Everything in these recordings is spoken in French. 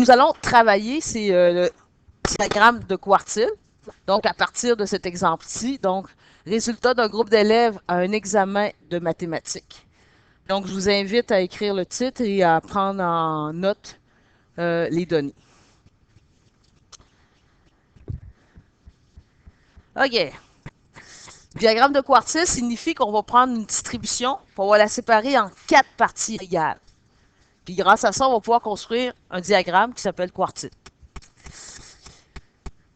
nous allons travailler, c'est le diagramme de quartile. Donc, à partir de cet exemple-ci, donc, résultat d'un groupe d'élèves à un examen de mathématiques. Donc, je vous invite à écrire le titre et à prendre en note les données. OK. Diagramme de quartile signifie qu'on va prendre une distribution, puis on va la séparer en 4 parties égales. Puis grâce à ça, on va pouvoir construire un diagramme qui s'appelle quartile.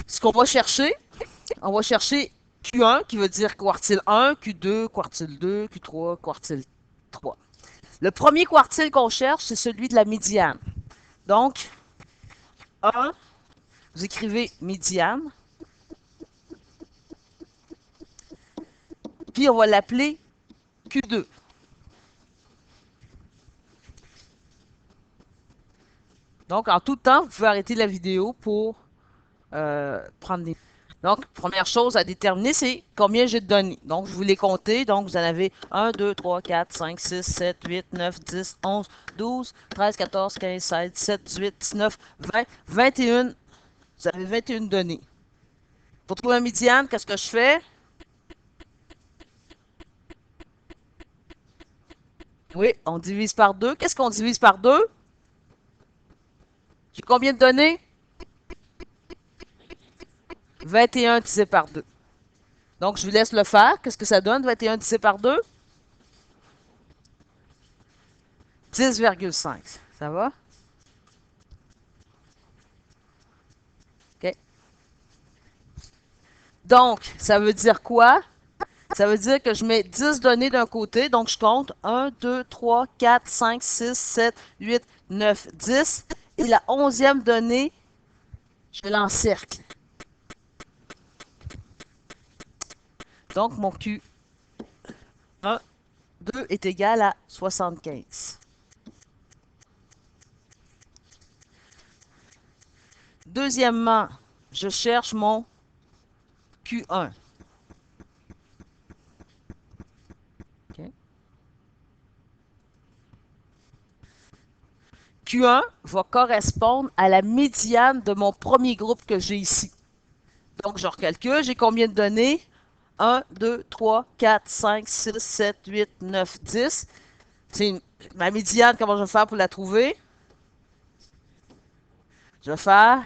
Ce qu'on va chercher, on va chercher Q1 qui veut dire quartile 1, Q2, quartile 2, Q3, quartile 3. Le premier quartile qu'on cherche, c'est celui de la médiane. Donc, 1, vous écrivez médiane, puis on va l'appeler Q2. Donc, en tout temps, vous pouvez arrêter la vidéo pour prendre des... Donc, première chose à déterminer, c'est combien j'ai de données. Donc, je vous les compter. Donc, vous en avez 1, 2, 3, 4, 5, 6, 7, 8, 9, 10, 11, 12, 13, 14, 15, 16, 17, 18, 19, 20, 21. Vous avez 21 données. Pour trouver un médiane, qu'est-ce que je fais? Oui, on divise par 2. Qu'est-ce qu'on divise par 2? J'ai combien de données? 21 divisé par 2. Donc, je vous laisse le faire. Qu'est-ce que ça donne, 21 divisé par 2? 10,5. Ça va? OK. Donc, ça veut dire quoi? Ça veut dire que je mets 10 données d'un côté, donc je compte 1, 2, 3, 4, 5, 6, 7, 8, 9, 10. Et la 11e donnée, je l'encercle. Donc, mon Q1, 2 est égal à 75. Deuxièmement, je cherche mon Q1. Okay. Q1 va correspondre à la médiane de mon premier groupe que j'ai ici. Donc, je recalcule, j'ai combien de données? 1, 2, 3, 4, 5, 6, 7, 8, 9, 10. C'est ma médiane, comment je vais faire pour la trouver? Je vais faire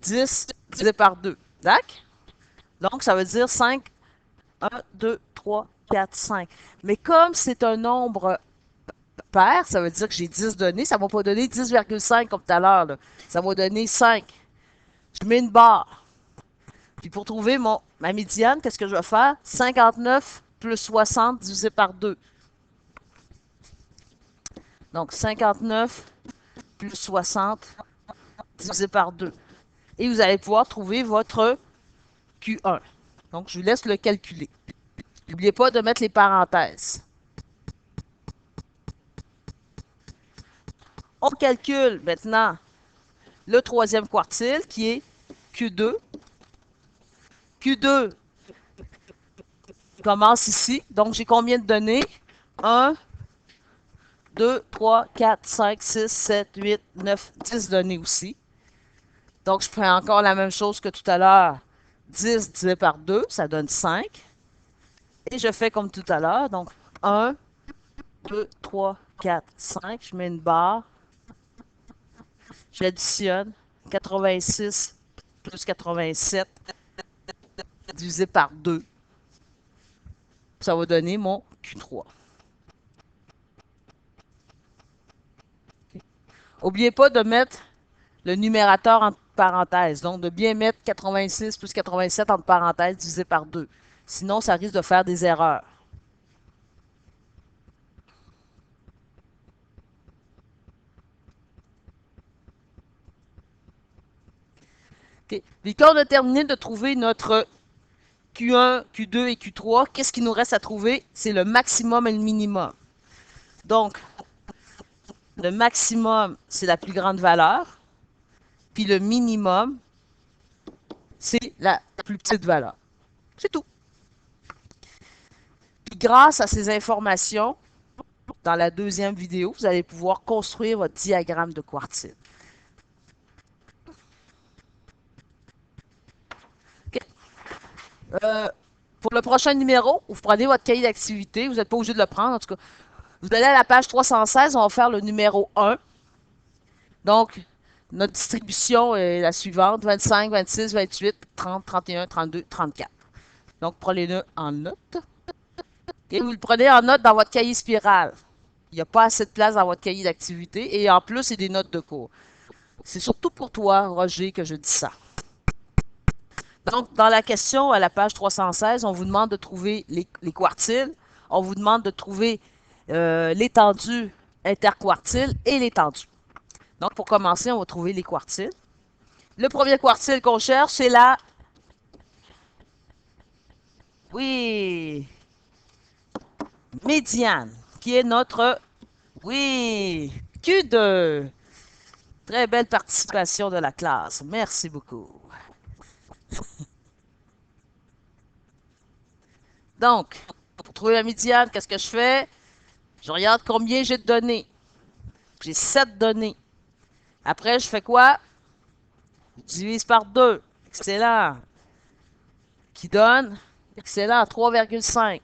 10 divisé par 2. D'accord? Donc, ça veut dire 5, 1, 2, 3, 4, 5. Mais comme c'est un nombre pair, ça veut dire que j'ai 10 données. Ça ne va pas donner 10,5 comme tout à l'heure. Ça va donner 5. Je mets une barre. Puis pour trouver ma médiane, qu'est-ce que je vais faire? 59 plus 60 divisé par 2. Donc, 59 plus 60 divisé par 2. Et vous allez pouvoir trouver votre Q1. Donc, je vous laisse le calculer. N'oubliez pas de mettre les parenthèses. On calcule maintenant le troisième quartile qui est Q2. Q2 commence ici. Donc, j'ai combien de données? 1, 2, 3, 4, 5, 6, 7, 8, 9, 10 données aussi. Donc, je fais encore la même chose que tout à l'heure. 10 divisé par 2, ça donne 5. Et je fais comme tout à l'heure. Donc, 1, 2, 3, 4, 5. Je mets une barre. J'additionne. 86 plus 87 divisé par 2. Ça va donner mon Q3. N'oubliez pas de mettre le numérateur entre parenthèses. Donc, de bien mettre 86 plus 87 entre parenthèses divisé par 2. Sinon, ça risque de faire des erreurs. Okay. Puis quand on a terminé de trouver notre Q1, Q2 et Q3, qu'est-ce qu'il nous reste à trouver? C'est le maximum et le minimum. Donc, le maximum, c'est la plus grande valeur. Puis le minimum, c'est la plus petite valeur. C'est tout. Puis grâce à ces informations, dans la deuxième vidéo, vous allez pouvoir construire votre diagramme de quartile. OK. Pour le prochain numéro, vous prenez votre cahier d'activité. Vous n'êtes pas obligé de le prendre, en tout cas. Vous allez à la page 316, on va faire le numéro 1. Donc, notre distribution est la suivante, 25, 26, 28, 30, 31, 32, 34. Donc, prenez-le en note. Et vous le prenez en note dans votre cahier spirale. Il n'y a pas assez de place dans votre cahier d'activité. Et en plus, c'est des notes de cours. C'est surtout pour toi, Roger, que je dis ça. Donc, dans la question à la page 316, on vous demande de trouver les quartiles. On vous demande de trouver l'étendue interquartile et l'étendue. Donc, pour commencer, on va trouver les quartiles. Le premier quartile qu'on cherche, c'est la... Oui, médiane, qui est notre... Oui, Q2. Très belle participation de la classe. Merci beaucoup. Donc, pour trouver la médiane, qu'est-ce que je fais? Je regarde combien j'ai de données. J'ai 7 données. Après, je fais quoi? Je divise par 2. Excellent. Qui donne? Excellent, 3,5.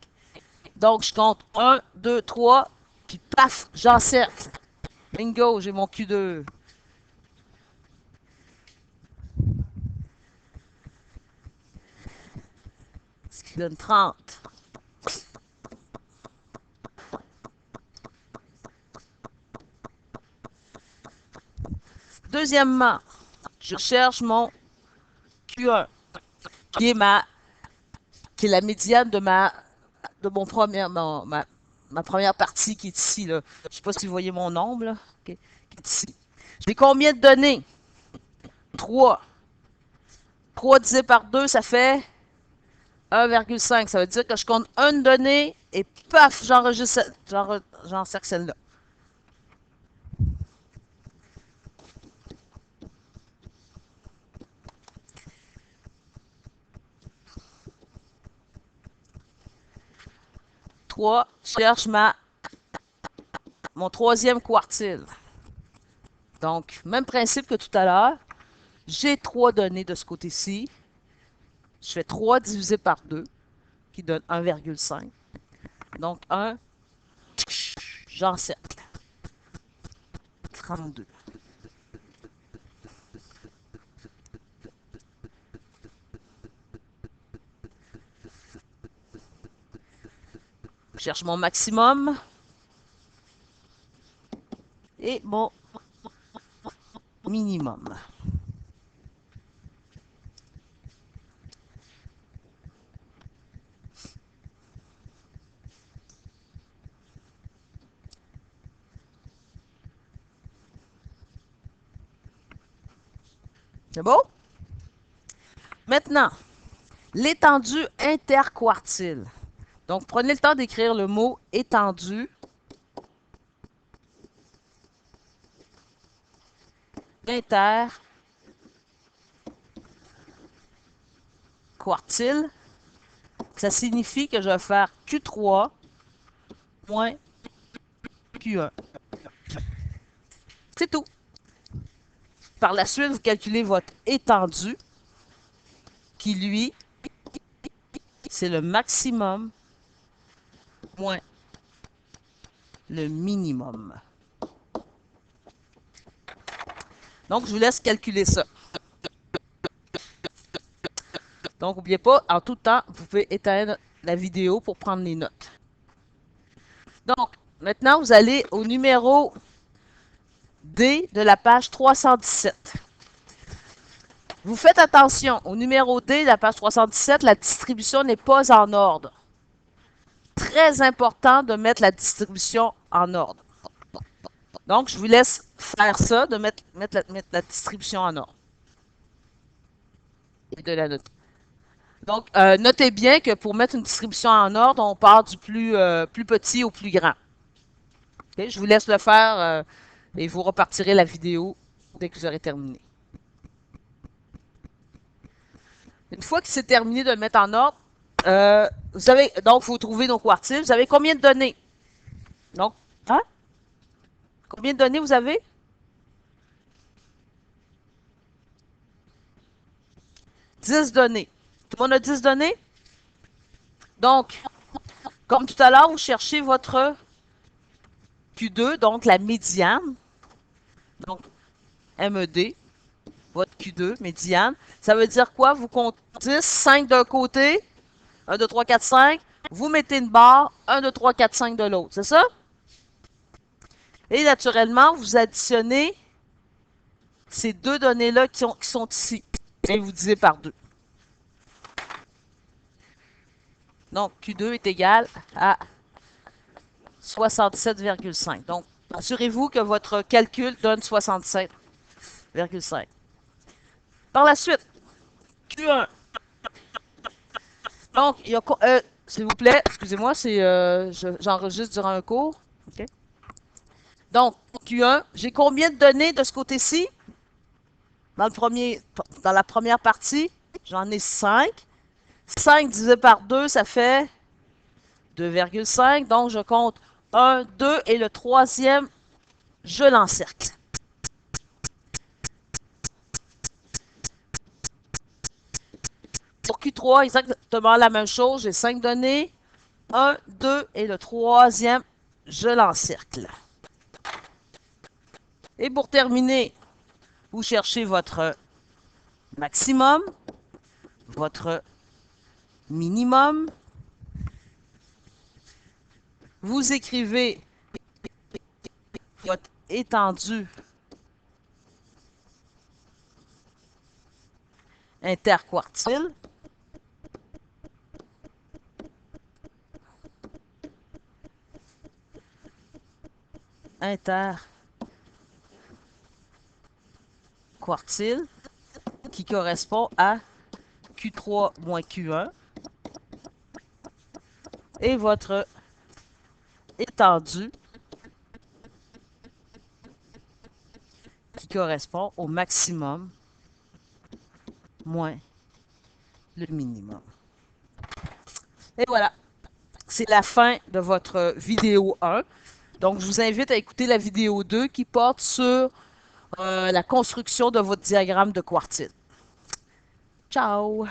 Donc, je compte 1, 2, 3, puis paf, j'encercle. Bingo, j'ai mon Q2. Ce qui donne 30. Deuxièmement, je cherche mon Q1, qui est qui est la médiane de ma première partie qui est ici, là. Je ne sais pas si vous voyez mon nombre, là. Okay, qui est ici. J'ai combien de données? 3. 3 divisé par 2, ça fait 1,5. Ça veut dire que je compte une donnée et paf, j'encercle celle-là. Trois, je cherche mon troisième quartile. Donc, même principe que tout à l'heure. J'ai 3 données de ce côté-ci. Je fais 3 divisé par 2, qui donne 1,5. Donc, 1, j'encercle. 32. Je cherche mon maximum et mon minimum. C'est beau? Maintenant, l'étendue interquartile. Donc, prenez le temps d'écrire le mot étendue. Interquartile. Ça signifie que je vais faire Q3 moins Q1. C'est tout. Par la suite, vous calculez votre étendue, qui lui, c'est le maximum moins le minimum. Donc, je vous laisse calculer ça. Donc, n'oubliez pas, en tout temps, vous pouvez éteindre la vidéo pour prendre les notes. Donc, maintenant, vous allez au numéro D de la page 317. Vous faites attention, au numéro D de la page 317, la distribution n'est pas en ordre. Très important de mettre la distribution en ordre. Donc, je vous laisse faire ça, de mettre la distribution en ordre. Et de la noter. Donc, notez bien que pour mettre une distribution en ordre, on part du plus petit au plus grand. Okay? Je vous laisse le faire et vous repartirez la vidéo dès que vous aurez terminé. Une fois que c'est terminé de le mettre en ordre, donc, vous trouvez nos quartiles. Vous avez combien de données? Donc, Hein? Combien de données vous avez? 10 données. Tout le monde a 10 données? Donc, comme tout à l'heure, vous cherchez votre Q2, donc la médiane. Donc, MED, votre Q2, médiane. Ça veut dire quoi? Vous comptez 10, 5 d'un côté, 1, 2, 3, 4, 5. Vous mettez une barre, 1, 2, 3, 4, 5 de l'autre. C'est ça? Et naturellement, vous additionnez ces deux données-là qui sont ici. Et vous divisez par 2. Donc, Q2 est égal à 67,5. Donc, assurez-vous que votre calcul donne 67,5. Par la suite, Q1. Donc, il y a, s'il vous plaît, excusez-moi, j'enregistre durant un cours. Okay. Donc, Q1, j'ai combien de données de ce côté-ci? Dans la première partie, j'en ai 5. 5 divisé par 2, ça fait 2,5. Donc, je compte 1, 2 et le troisième, je l'encercle. Pour Q3, exactement la même chose. J'ai 5 données. 1, 2 et le troisième, je l'encercle. Et pour terminer, vous cherchez votre maximum, votre minimum. Vous écrivez votre étendue interquartile. Interquartile qui correspond à Q3 moins Q1 et votre étendue qui correspond au maximum moins le minimum. Et voilà, c'est la fin de votre vidéo 1. Donc, je vous invite à écouter la vidéo 2 qui porte sur la construction de votre diagramme de quartile. Ciao!